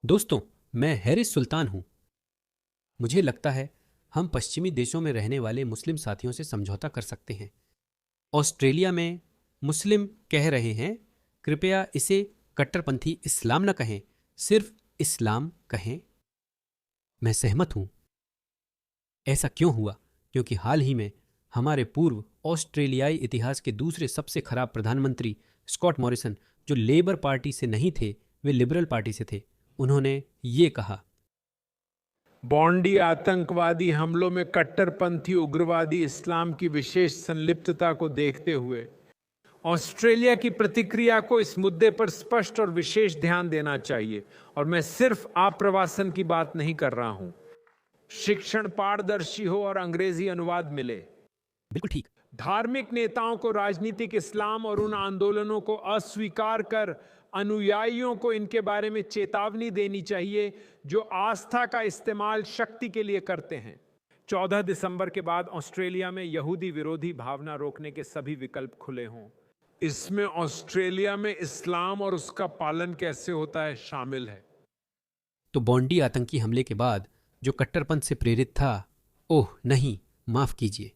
दोस्तों, मैं हैरिस सुल्तान हूं। मुझे लगता है हम पश्चिमी देशों में रहने वाले मुस्लिम साथियों से समझौता कर सकते हैं। ऑस्ट्रेलिया में मुस्लिम कह रहे हैं, कृपया इसे कट्टरपंथी इस्लाम न कहें, सिर्फ इस्लाम कहें। मैं सहमत हूं। ऐसा क्यों हुआ? क्योंकि हाल ही में हमारे पूर्व ऑस्ट्रेलियाई इतिहास के दूसरे सबसे खराब प्रधानमंत्री स्कॉट मॉरिसन, जो लेबर पार्टी से नहीं थे, वे लिबरल पार्टी से थे, उन्होंने ये कहा। बॉन्डी आतंकवादी हमलों में कट्टरपंथी उग्रवादी इस्लाम की विशेष संलिप्तता को देखते हुए ऑस्ट्रेलिया की प्रतिक्रिया को इस मुद्दे पर स्पष्ट और विशेष ध्यान देना चाहिए। और मैं सिर्फ आप्रवासन की बात नहीं कर रहा हूं। शिक्षण पारदर्शी हो और अंग्रेजी अनुवाद मिले। बिल्कुल ठीक। धार्मिक नेताओं को राजनीतिक इस्लाम और उन आंदोलनों को अस्वीकार कर अनुयायियों को इनके बारे में चेतावनी देनी चाहिए जो आस्था का इस्तेमाल शक्ति के लिए करते हैं। 14 दिसंबर के बाद ऑस्ट्रेलिया में यहूदी विरोधी भावना रोकने के सभी विकल्प खुले हों। इसमें ऑस्ट्रेलिया में इस्लाम और उसका पालन कैसे होता है शामिल है। तो बॉन्डी आतंकी हमले के बाद जो कट्टरपंथ से प्रेरित था, ओह नहीं, माफ कीजिए,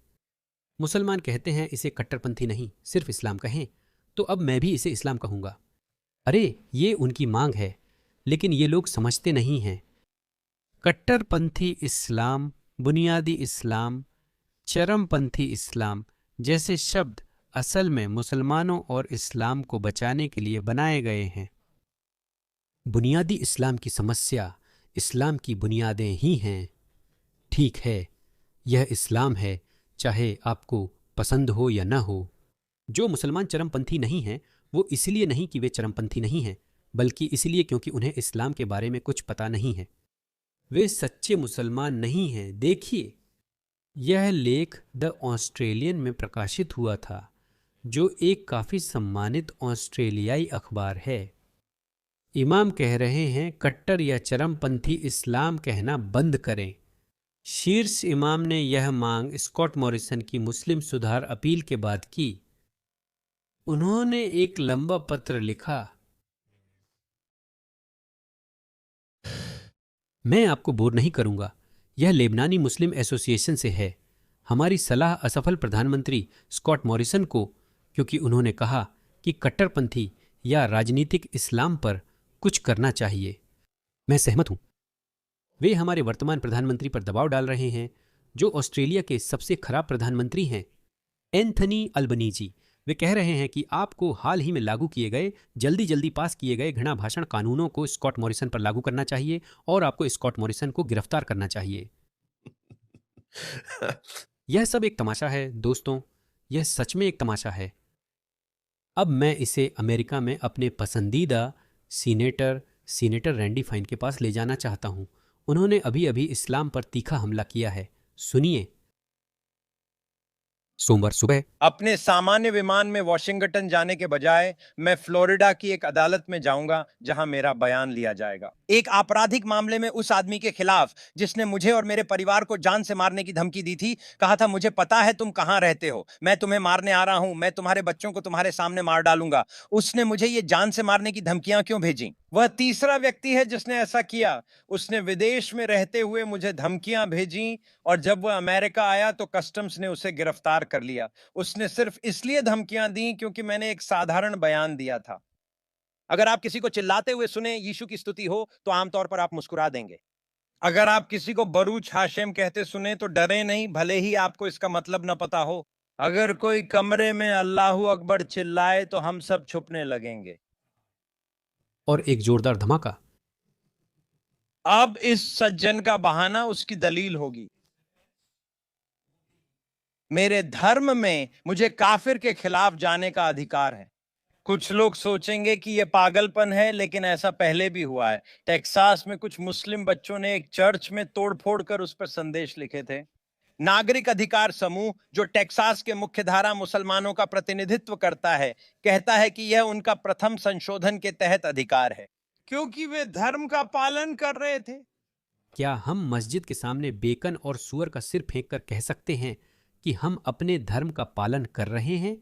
मुसलमान कहते हैं इसे कट्टरपंथी नहीं, सिर्फ इस्लाम कहें, तो अब मैं भी इसे इस्लाम कहूंगा। अरे ये उनकी मांग है, लेकिन ये लोग समझते नहीं हैं। कट्टरपंथी इस्लाम, बुनियादी इस्लाम, चरमपंथी इस्लाम जैसे शब्द असल में मुसलमानों और इस्लाम को बचाने के लिए बनाए गए हैं। बुनियादी इस्लाम की समस्या इस्लाम की बुनियादें ही हैं। ठीक है, यह इस्लाम है, चाहे आपको पसंद हो या न हो। जो मुसलमान चरमपंथी नहीं हैं, वो इसलिए नहीं कि वे चरमपंथी नहीं हैं, बल्कि इसलिए क्योंकि उन्हें इस्लाम के बारे में कुछ पता नहीं है। वे सच्चे मुसलमान नहीं हैं। देखिए, यह लेख द ऑस्ट्रेलियन में प्रकाशित हुआ था, जो एक काफ़ी सम्मानित ऑस्ट्रेलियाई अखबार है। इमाम कह रहे हैं कट्टर या चरमपंथी इस्लाम कहना बंद करें। शीर्ष इमाम ने यह मांग स्कॉट मॉरिसन की मुस्लिम सुधार अपील के बाद की। उन्होंने एक लंबा पत्र लिखा। मैं आपको बोर नहीं करूंगा। यह लेबनानी मुस्लिम एसोसिएशन से है। हमारी सलाह असफल प्रधानमंत्री स्कॉट मॉरिसन को, क्योंकि उन्होंने कहा कि कट्टरपंथी या राजनीतिक इस्लाम पर कुछ करना चाहिए। मैं सहमत हूं। वे हमारे वर्तमान प्रधानमंत्री पर दबाव डाल रहे हैं, जो ऑस्ट्रेलिया के सबसे खराब प्रधानमंत्री हैं, एंथनी अल्बनीजी। वे कह रहे हैं कि आपको हाल ही में लागू किए गए, जल्दी पास किए गए घृणा भाषण कानूनों को स्कॉट मॉरिसन पर लागू करना चाहिए और आपको स्कॉट मॉरिसन को गिरफ्तार करना चाहिए। यह सब एक तमाशा है दोस्तों, यह सच में एक तमाशा है। अब मैं इसे अमेरिका में अपने पसंदीदा सीनेटर रैंडी फाइन के पास ले जाना चाहता हूं। उन्होंने अभी अभी इस्लाम पर तीखा हमला किया है। सुनिए। सोमवार सुबह अपने सामान्य विमान में वॉशिंगटन जाने के बजाय मैं फ्लोरिडा की एक अदालत में जाऊंगा, जहां मेरा बयान लिया जाएगा एक आपराधिक मामले में उस आदमी के खिलाफ जिसने मुझे और मेरे परिवार को जान से मारने की धमकी दी थी। कहा था, मुझे पता है तुम कहां रहते हो, मैं तुम्हें मारने आ रहा हूं, मैं तुम्हारे बच्चों को तुम्हारे सामने मार डालूंगा। उसने मुझे ये जान से मारने की धमकियां क्यों भेजी? वह तीसरा व्यक्ति है जिसने ऐसा किया। उसने विदेश में रहते हुए मुझे धमकियां भेजी और जब वह अमेरिका आया तो कस्टम्स ने उसे गिरफ्तार कर लिया। उसने सिर्फ इसलिए धमकियां दी क्योंकि मैंने एक साधारण बयान दिया था। अगर आप किसी को चिल्लाते हुए सुने यीशु की स्तुति हो तो आमतौर पर आप मुस्कुरा देंगे। अगर आप किसी को बरूच हाशेम कहते सुने तो डरे नहीं, भले ही आपको इसका मतलब न पता हो। अगर कोई कमरे में अल्लाहू अकबर चिल्लाए तो हम सब छुपने लगेंगे। और एक जोरदार धमाका। अब इस सज्जन का बहाना उसकी दलील होगी। मेरे धर्म में मुझे काफिर के खिलाफ जाने का अधिकार है। कुछ लोग सोचेंगे कि यह पागलपन है, लेकिन ऐसा पहले भी हुआ है। टेक्सास में कुछ मुस्लिम बच्चों ने एक चर्च में तोड़फोड़ कर उस पर संदेश लिखे थे। नागरिक अधिकार समूह, जो टेक्सास के मुख्यधारा मुसलमानों का प्रतिनिधित्व करता है, कहता है कि यह उनका प्रथम संशोधन के तहत अधिकार है, क्योंकि वे धर्म का पालन कर रहे थे। क्या हम मस्जिद के सामने बेकन और सूअर का सिर फेंक कर कह सकते हैं कि हम अपने धर्म का पालन कर रहे हैं?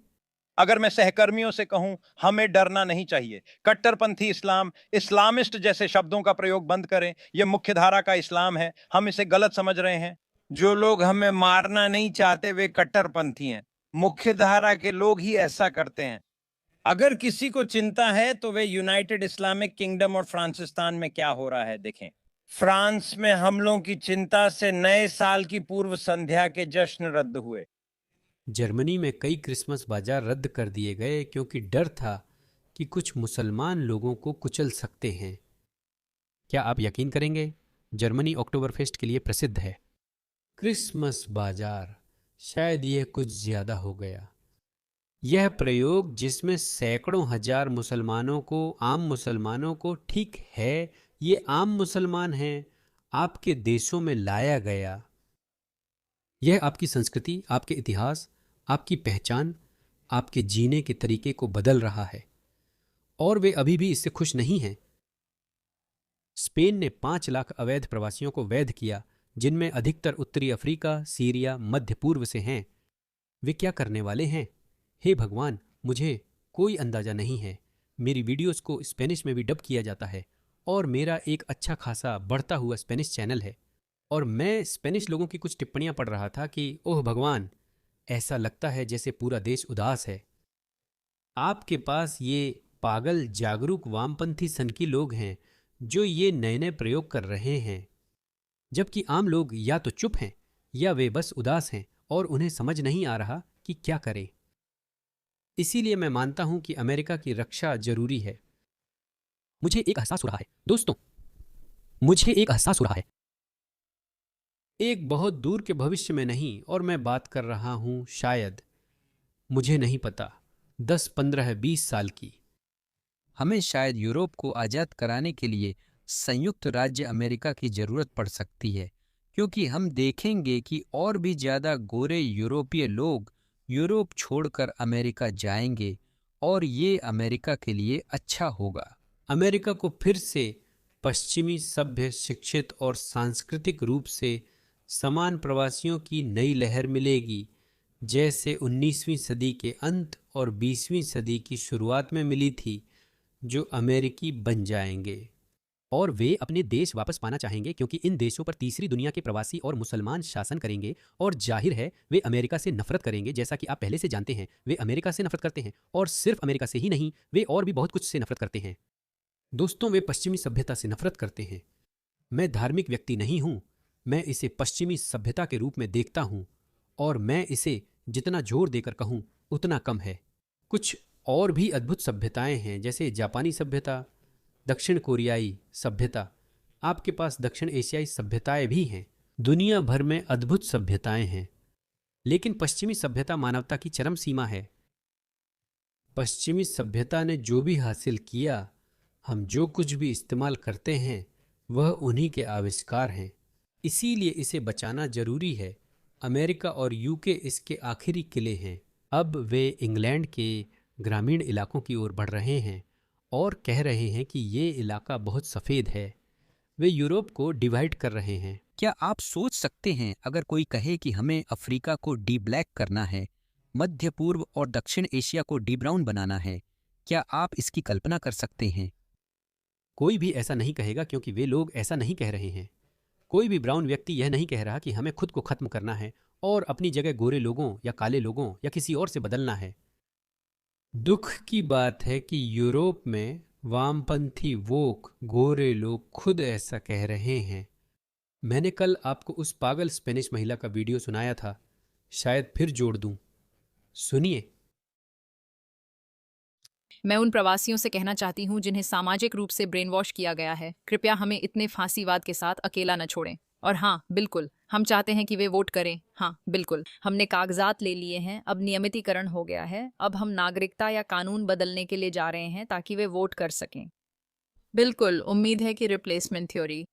अगर मैं सहकर्मियों से कहूं, हमें डरना नहीं चाहिए। कट्टरपंथी इस्लाम, इस्लामिस्ट जैसे शब्दों का प्रयोग बंद करें। यह मुख्यधारा का इस्लाम है, हम इसे गलत समझ रहे हैं। जो लोग हमें मारना नहीं चाहते वे कट्टरपंथी हैं। मुख्यधारा के लोग ही ऐसा करते हैं। अगर किसी को चिंता है तो वे यूनाइटेड इस्लामिक किंगडम और फ्रांसिस्तान में क्या हो रहा है देखें। फ्रांस में हमलों की चिंता से नए साल की पूर्व संध्या के जश्न रद्द हुए। जर्मनी में कई क्रिसमस बाजार रद्द कर दिए गए क्योंकि डर था कि कुछ मुसलमान लोगों को कुचल सकते हैं। क्या आप यकीन करेंगे, जर्मनी अक्टूबर फेस्ट के लिए प्रसिद्ध है। क्रिसमस बाजार, शायद यह कुछ ज्यादा हो गया। यह प्रयोग जिसमें सैकड़ों हजार मुसलमानों को, आम मुसलमानों को, ठीक है ये आम मुसलमान हैं, आपके देशों में लाया गया। यह आपकी संस्कृति, आपके इतिहास, आपकी पहचान, आपके जीने के तरीके को बदल रहा है और वे अभी भी इससे खुश नहीं हैं। स्पेन ने 5 लाख अवैध प्रवासियों को वैध किया, जिनमें अधिकतर उत्तरी अफ्रीका, सीरिया, मध्य पूर्व से हैं। वे क्या करने वाले हैं? हे भगवान, मुझे कोई अंदाजा नहीं है। मेरी वीडियोस को स्पेनिश में भी डब किया जाता है और मेरा एक अच्छा खासा बढ़ता हुआ स्पेनिश चैनल है। और मैं स्पेनिश लोगों की कुछ टिप्पणियां पढ़ रहा था कि ओह भगवान, ऐसा लगता है जैसे पूरा देश उदास है। आपके पास ये पागल जागरूक वामपंथी सनकी लोग हैं जो ये नए नए प्रयोग कर रहे हैं, जबकि आम लोग या तो चुप हैं या वे बस उदास हैं और उन्हें समझ नहीं आ रहा कि क्या करें। इसीलिए मैं मानता हूं कि अमेरिका की रक्षा जरूरी है। मुझे एक एहसास हो रहा है दोस्तों, मुझे एक एहसास हो रहा है, एक बहुत दूर के भविष्य में नहीं, और मैं बात कर रहा हूं शायद, मुझे नहीं पता, 10, 15, 20 साल की। हमें शायद यूरोप को आज़ाद कराने के लिए संयुक्त राज्य अमेरिका की ज़रूरत पड़ सकती है, क्योंकि हम देखेंगे कि और भी ज़्यादा गोरे यूरोपीय लोग यूरोप छोड़कर अमेरिका जाएंगे और ये अमेरिका के लिए अच्छा होगा। अमेरिका को फिर से पश्चिमी सभ्य, शिक्षित और सांस्कृतिक रूप से समान प्रवासियों की नई लहर मिलेगी, जैसे 19वीं सदी के अंत और 20वीं सदी की शुरुआत में मिली थी, जो अमेरिकी बन जाएंगे। और वे अपने देश वापस पाना चाहेंगे क्योंकि इन देशों पर तीसरी दुनिया के प्रवासी और मुसलमान शासन करेंगे और जाहिर है वे अमेरिका से नफरत करेंगे। जैसा कि आप पहले से जानते हैं, वे अमेरिका से नफरत करते हैं और सिर्फ अमेरिका से ही नहीं, वे और भी बहुत कुछ से नफरत करते हैं। दोस्तों, वे पश्चिमी सभ्यता से नफरत करते हैं। मैं धार्मिक व्यक्ति नहीं हूं, मैं इसे पश्चिमी सभ्यता के रूप में देखता हूं और मैं इसे जितना जोर देकर कहूं उतना कम है। कुछ और भी अद्भुत सभ्यताएं हैं, जैसे जापानी सभ्यता, दक्षिण कोरियाई सभ्यता, आपके पास दक्षिण एशियाई सभ्यताएं भी हैं। दुनिया भर में अद्भुत सभ्यताएं हैं, लेकिन पश्चिमी सभ्यता मानवता की चरम सीमा है। पश्चिमी सभ्यता ने जो भी हासिल किया, हम जो कुछ भी इस्तेमाल करते हैं, वह उन्हीं के आविष्कार हैं। इसीलिए इसे बचाना जरूरी है। अमेरिका और यूके इसके आखिरी किले हैं। अब वे इंग्लैंड के ग्रामीण इलाकों की ओर बढ़ रहे हैं और कह रहे हैं कि ये इलाका बहुत सफ़ेद है। वे यूरोप को डिवाइड कर रहे हैं। क्या आप सोच सकते हैं अगर कोई कहे कि हमें अफ्रीका को डी ब्लैक करना है, मध्य पूर्व और दक्षिण एशिया को डी ब्राउन बनाना है? क्या आप इसकी कल्पना कर सकते हैं? कोई भी ऐसा नहीं कहेगा क्योंकि वे लोग ऐसा नहीं कह रहे हैं। कोई भी ब्राउन व्यक्ति यह नहीं कह रहा कि हमें खुद को खत्म करना है और अपनी जगह गोरे लोगों या काले लोगों या किसी और से बदलना है। दुख की बात है कि यूरोप में वामपंथी वोक गोरे लोग खुद ऐसा कह रहे हैं। मैंने कल आपको उस पागल स्पेनिश महिला का वीडियो सुनाया था, शायद फिर जोड़ दूं, सुनिए। मैं उन प्रवासियों से कहना चाहती हूँ जिन्हें सामाजिक रूप से ब्रेन वॉश किया गया है, कृपया हमें इतने फांसीवाद के साथ अकेला न छोड़ें। और हाँ, बिल्कुल, हम चाहते हैं कि वे वोट करें। हाँ, बिल्कुल, हमने कागजात ले लिए हैं, अब नियमितीकरण हो गया है। अब हम नागरिकता या कानून बदलने के लिए जा रहे हैं ताकि वे वोट कर सकें। बिल्कुल, उम्मीद है कि रिप्लेसमेंट थ्योरी।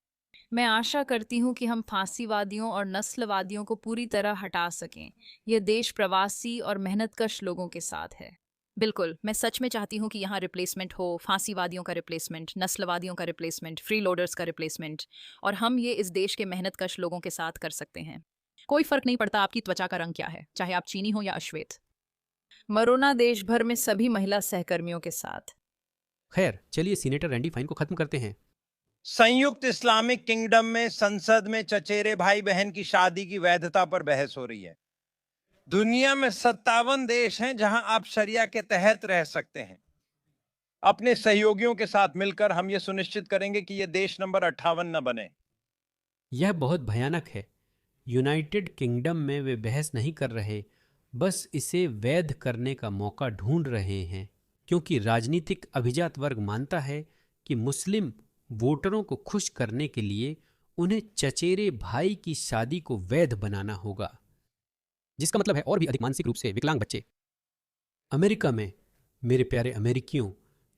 मैं आशा करती हूँ कि हम फांसीवादियों और नस्लवादियों को पूरी तरह हटा सकें। यह देश प्रवासी और मेहनतकश लोगों के साथ है। बिल्कुल, मैं सच में चाहती हूँ कि यहाँ रिप्लेसमेंट हो, फांसीवादियों का रिप्लेसमेंट, नस्लवादियों का रिप्लेसमेंट, फ्री लोडर्स का रिप्लेसमेंट, और हम ये इस देश के मेहनतकश लोगों के साथ कर सकते हैं। कोई फर्क नहीं पड़ता आपकी त्वचा का रंग क्या है, चाहे आप चीनी हो या अश्वेत। मरोना देश भर में सभी महिला सहकर्मियों के साथ। खैर, चलिए सीनेटर रैंडी फाइन को खत्म करते हैं। संयुक्त इस्लामिक किंगडम में संसद में चचेरे भाई बहन की शादी की वैधता पर बहस हो रही है। दुनिया में 57 देश हैं जहां आप शरिया के तहत रह सकते हैं। अपने सहयोगियों के साथ मिलकर हम ये सुनिश्चित करेंगे कि यह देश नंबर 58 न बने। यह बहुत भयानक है। यूनाइटेड किंगडम में वे बहस नहीं कर रहे, बस इसे वैध करने का मौका ढूंढ रहे हैं, क्योंकि राजनीतिक अभिजात वर्ग मानता है कि मुस्लिम वोटरों को खुश करने के लिए उन्हें चचेरे भाई की शादी को वैध बनाना होगा, जिसका मतलब है और भी अधिक मानसिक रूप से विकलांग बच्चे। अमेरिका में मेरे प्यारे अमेरिकियों,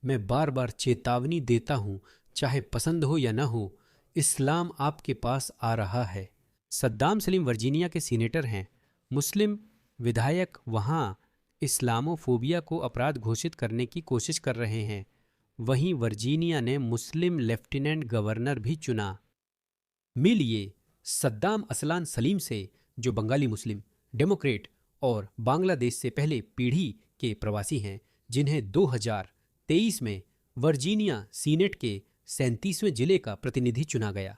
मैं बार बार चेतावनी देता हूं, चाहे पसंद हो या न हो, इस्लाम आपके पास आ रहा है। सद्दाम सलीम वर्जीनिया के सीनेटर हैं। मुस्लिम विधायक वहां इस्लामोफोबिया को अपराध घोषित करने की कोशिश कर रहे हैं। वहीं वर्जीनिया ने मुस्लिम लेफ्टिनेंट गवर्नर भी चुना। मिलिए सद्दाम असलान सलीम से, जो बंगाली मुस्लिम, डेमोक्रेट और बांग्लादेश से पहले पीढ़ी के प्रवासी हैं, जिन्हें 2023 में वर्जीनिया सीनेट के 37वें जिले का प्रतिनिधि चुना गया।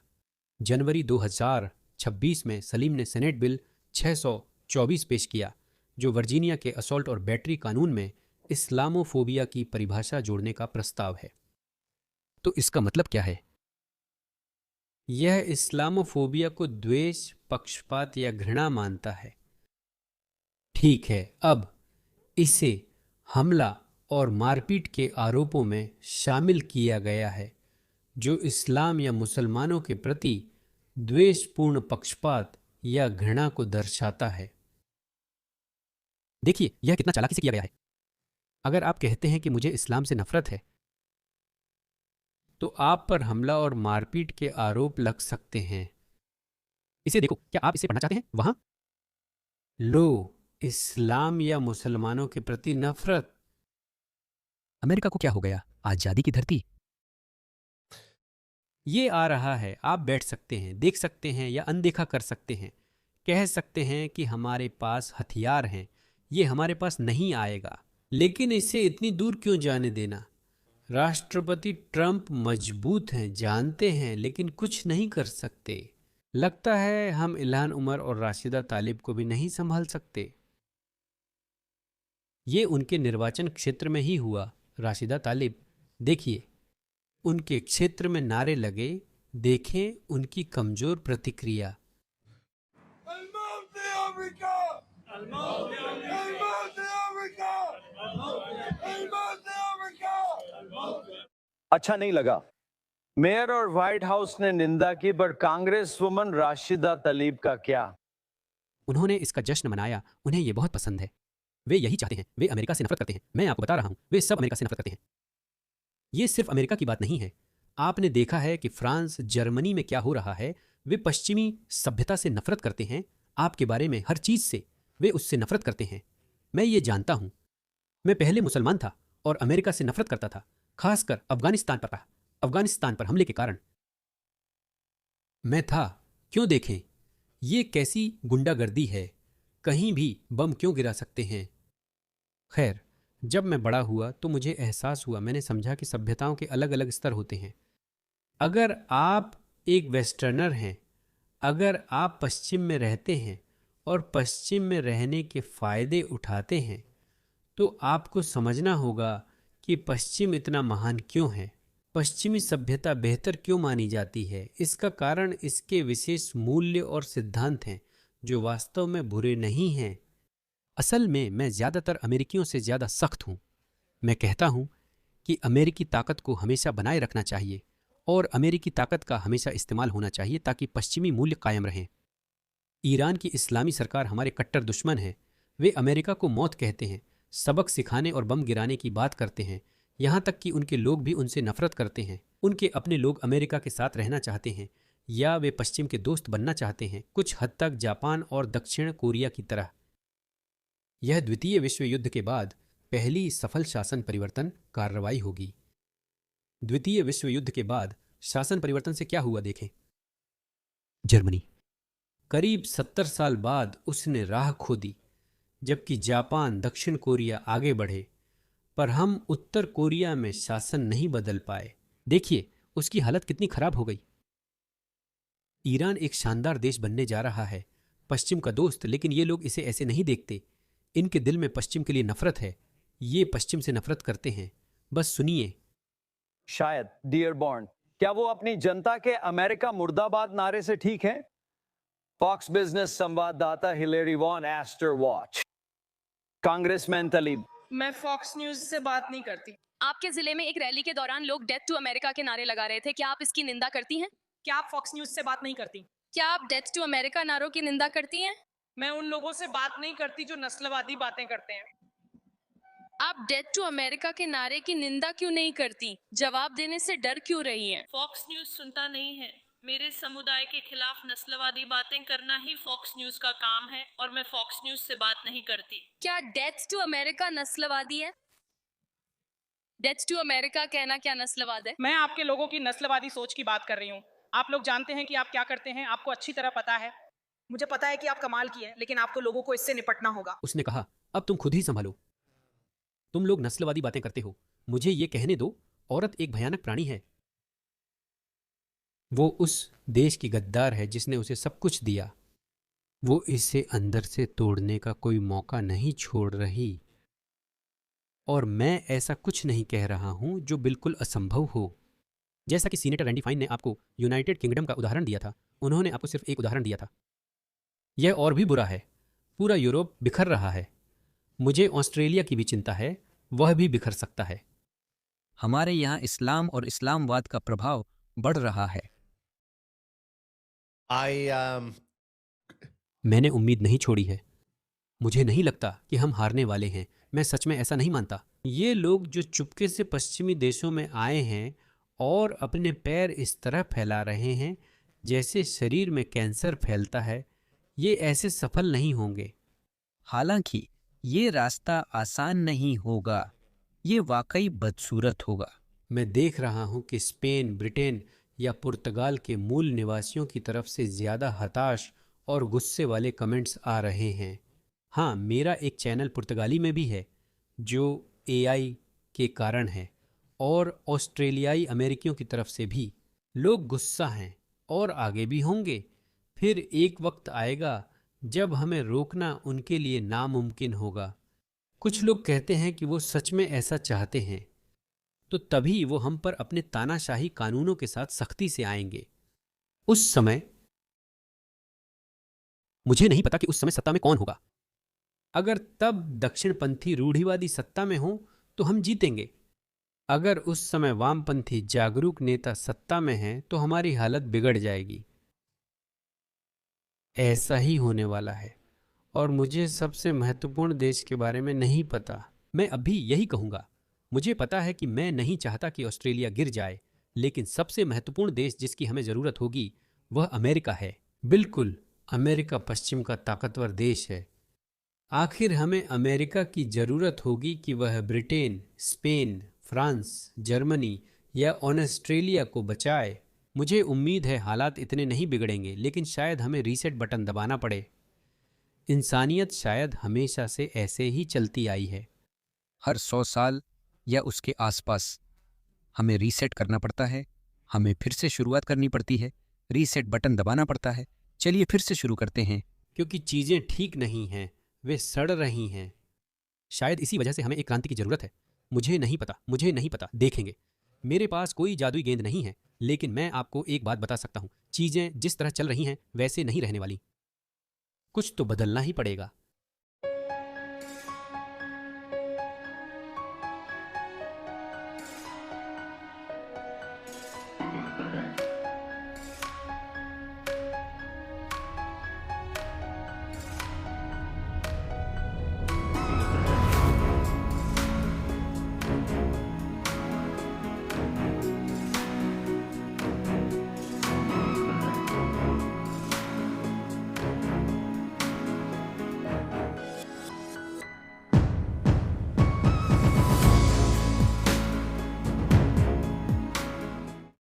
जनवरी 2026 में सलीम ने सेनेट बिल 624 पेश किया, जो वर्जीनिया के असॉल्ट और बैटरी कानून में इस्लामोफोबिया की परिभाषा जोड़ने का प्रस्ताव है। तो इसका मतलब क्या है? यह इस्लामोफोबिया को द्वेष, पक्षपात या घृणा मानता है। ठीक है, अब इसे हमला और मारपीट के आरोपों में शामिल किया गया है, जो इस्लाम या मुसलमानों के प्रति द्वेषपूर्ण पक्षपात या घृणा को दर्शाता है। देखिए, यह कितना चालाकी से किया गया है। अगर आप कहते हैं कि मुझे इस्लाम से नफरत है, तो आप पर हमला और मारपीट के आरोप लग सकते हैं। इसे देखो, क्या आप इसे पढ़ना चाहते हैं? वहां लो, इस्लाम या मुसलमानों के प्रति नफरत। अमेरिका को क्या हो गया? आजादी की धरती। ये आ रहा है। आप बैठ सकते हैं, देख सकते हैं या अनदेखा कर सकते हैं। कह सकते हैं कि हमारे पास हथियार हैं, ये हमारे पास नहीं आएगा। लेकिन इसे इतनी दूर क्यों जाने देना? राष्ट्रपति ट्रंप मजबूत हैं, जानते हैं, लेकिन कुछ नहीं कर सकते। लगता है हम इल्हान उमर और राशिदा तालिब को भी नहीं संभाल सकते। ये उनके निर्वाचन क्षेत्र में ही हुआ। राशिदा तालिब, देखिए, उनके क्षेत्र में नारे लगे, देखें उनकी कमजोर प्रतिक्रिया। अच्छा नहीं लगा। मेयर और व्हाइट हाउस ने निंदा की, पर कांग्रेस वुमन राशिदा तलीब का क्या? उन्होंने इसका जश्न मनाया। उन्हें यह बहुत पसंद है। वे यही चाहते हैं। वे अमेरिका से नफरत करते हैं। मैं आपको बता रहा हूं, वे सब अमेरिका से नफरत करते हैं। ये सिर्फ अमेरिका की बात नहीं है। आपने देखा है कि फ्रांस, जर्मनी में क्या हो रहा है। वे पश्चिमी सभ्यता से नफरत करते हैं। आपके बारे में हर चीज से वे उससे नफरत करते हैं। मैं ये जानता हूं। मैं पहले मुसलमान था और अमेरिका से नफरत करता था, खासकर अफगानिस्तान पर हमले के कारण। मैं था। क्यों देखें, ये कैसी गुंडागर्दी है। कहीं भी बम क्यों गिरा सकते हैं। खैर, जब मैं बड़ा हुआ तो मुझे एहसास हुआ, मैंने समझा कि सभ्यताओं के अलग अलग स्तर होते हैं। अगर आप एक वेस्टर्नर हैं, अगर आप पश्चिम में रहते हैं और पश्चिम में रहने के फायदे उठाते हैं, तो आपको समझना होगा कि पश्चिम इतना महान क्यों है। पश्चिमी सभ्यता बेहतर क्यों मानी जाती है। इसका कारण इसके विशेष मूल्य और सिद्धांत हैं, जो वास्तव में बुरे नहीं हैं। असल में मैं ज़्यादातर अमेरिकियों से ज़्यादा सख्त हूँ। मैं कहता हूँ कि अमेरिकी ताकत को हमेशा बनाए रखना चाहिए और अमेरिकी ताकत का हमेशा इस्तेमाल होना चाहिए ताकि पश्चिमी मूल्य कायम रहें। ईरान की इस्लामी सरकार हमारे कट्टर दुश्मन है। वे अमेरिका को मौत कहते हैं, सबक सिखाने और बम गिराने की बात करते हैं। यहाँ तक कि उनके लोग भी उनसे नफरत करते हैं। उनके अपने लोग अमेरिका के साथ रहना चाहते हैं या वे पश्चिम के दोस्त बनना चाहते हैं, कुछ हद तक जापान और दक्षिण कोरिया की तरह। यह द्वितीय विश्व युद्ध के बाद पहली सफल शासन परिवर्तन कार्रवाई होगी। द्वितीय विश्व युद्ध के बाद शासन परिवर्तन से क्या हुआ देखें। जर्मनी करीब 70 साल बाद उसने राह खोदी। जबकि जापान, दक्षिण कोरिया आगे बढ़े, पर हम उत्तर कोरिया में शासन नहीं बदल पाए। देखिए उसकी हालत कितनी खराब हो गई। ईरान एक शानदार देश बनने जा रहा है, पश्चिम का दोस्त, लेकिन ये लोग इसे ऐसे नहीं देखते। इनके दिल में पश्चिम के लिए नफरत है। ये पश्चिम से नफरत करते हैं। बस सुनिए। शायद डियर बॉन्ड, क्या वो अपनी जनता के अमेरिका मुर्दाबाद नारे से ठीक है? फॉक्स बिजनेस संवाददाता हिलेरी वॉन एस्टर वॉच। कांग्रेसमैन तलीब, मैं फॉक्स न्यूज से बात नहीं करती। आपके जिले में एक रैली के दौरान लोग डेथ टू अमेरिका के नारे लगा रहे थे, क्या आप इसकी निंदा करती हैं? क्या आप फॉक्स न्यूज से बात नहीं करती? क्या आप डेथ टू अमेरिका नारों की निंदा करती हैं? मैं उन लोगों से बात नहीं करती जो नस्लवादी बातें करते हैं। आप डेथ टू अमेरिका के नारे की निंदा क्यों नहीं करती? जवाब देने से डर क्यों रही हैं? फॉक्स न्यूज सुनता नहीं है। मेरे समुदाय के खिलाफ नस्लवादी बातें करना ही फॉक्स न्यूज का काम है और मैं फॉक्स न्यूज से बात नहीं करती। क्या डेथ टू अमेरिका नस्लवादी है? डेथ टू अमेरिका कहना क्या नस्लवाद है? मैं आपके लोगों की नस्लवादी सोच की बात कर रही हूँ। आप लोग जानते हैं कि आप क्या करते हैं, आपको अच्छी तरह पता है। मुझे पता है कि आप कमाल की हैं, लेकिन आपको लोगों को इससे निपटना होगा। उसने कहा, अब तुम खुद ही संभालो। तुम लोग नस्लवादी बातें करते हो। मुझे ये कहने दो, औरत एक भयानक प्राणी है। वो उस देश की गद्दार है जिसने उसे सब कुछ दिया। वो इसे अंदर से तोड़ने का कोई मौका नहीं छोड़ रही। और मैं ऐसा कुछ नहीं कह रहा हूं जो बिल्कुल असंभव हो। जैसा कि सीनेटर रैंडी फाइन ने आपको यूनाइटेड किंगडम का उदाहरण दिया था, उन्होंने आपको सिर्फ एक उदाहरण दिया था। यह और भी बुरा है। पूरा यूरोप बिखर रहा है। मुझे ऑस्ट्रेलिया की भी चिंता है, वह भी बिखर सकता है। हमारे यहाँ इस्लाम और इस्लामवाद का प्रभाव बढ़ रहा है। मैंने उम्मीद नहीं छोड़ी है। मुझे नहीं लगता कि हम हारने वाले हैं। मैं सच में ऐसा नहीं मानता। ये लोग जो चुपके से पश्चिमी देशों में आए हैं और अपने पैर इस तरह फैला रहे हैं जैसे शरीर में कैंसर फैलता है, ये ऐसे सफल नहीं होंगे। हालांकि ये रास्ता आसान नहीं होगा, ये वाकई बदसूरत होगा। मैं देख रहा हूं कि स्पेन, ब्रिटेन या पुर्तगाल के मूल निवासियों की तरफ से ज़्यादा हताश और गुस्से वाले कमेंट्स आ रहे हैं। हाँ, मेरा एक चैनल पुर्तगाली में भी है जो AI के कारण है, और ऑस्ट्रेलियाई अमेरिकियों की तरफ से भी लोग गुस्सा हैं और आगे भी होंगे। फिर एक वक्त आएगा जब हमें रोकना उनके लिए नामुमकिन होगा। कुछ लोग कहते हैं कि वो सच में ऐसा चाहते हैं, तो तभी वो हम पर अपने तानाशाही कानूनों के साथ सख्ती से आएंगे। उस समय मुझे नहीं पता कि उस समय सत्ता में कौन होगा। अगर तब दक्षिणपंथी रूढ़िवादी सत्ता में हो तो हम जीतेंगे। अगर उस समय वामपंथी जागरूक नेता सत्ता में हैं तो हमारी हालत बिगड़ जाएगी। ऐसा ही होने वाला है। और मुझे सबसे महत्वपूर्ण देश के बारे में नहीं पता। मैं अभी यही कहूँगा, मुझे पता है कि मैं नहीं चाहता कि ऑस्ट्रेलिया गिर जाए, लेकिन सबसे महत्वपूर्ण देश जिसकी हमें ज़रूरत होगी वह अमेरिका है। बिल्कुल, अमेरिका पश्चिम का ताकतवर देश है। आखिर हमें अमेरिका की ज़रूरत होगी कि वह ब्रिटेन, स्पेन, फ्रांस, जर्मनी या ऑस्ट्रेलिया को बचाए। मुझे उम्मीद है हालात इतने नहीं बिगड़ेंगे, लेकिन शायद हमें रीसेट बटन दबाना पड़े। इंसानियत शायद हमेशा से ऐसे ही चलती आई है। हर 100 साल या उसके आसपास हमें रीसेट करना पड़ता है, हमें फिर से शुरुआत करनी पड़ती है, रीसेट बटन दबाना पड़ता है। चलिए फिर से शुरू करते हैं। क्योंकि चीज़ें ठीक नहीं हैं, वे सड़ रही हैं। शायद इसी वजह से हमें एक क्रांति की ज़रूरत है। मुझे नहीं पता, देखेंगे। मेरे पास कोई जादुई गेंद नहीं है, लेकिन मैं आपको एक बात बता सकता हूँ, चीज़ें जिस तरह चल रही हैं वैसे नहीं रहने वाली। कुछ तो बदलना ही पड़ेगा।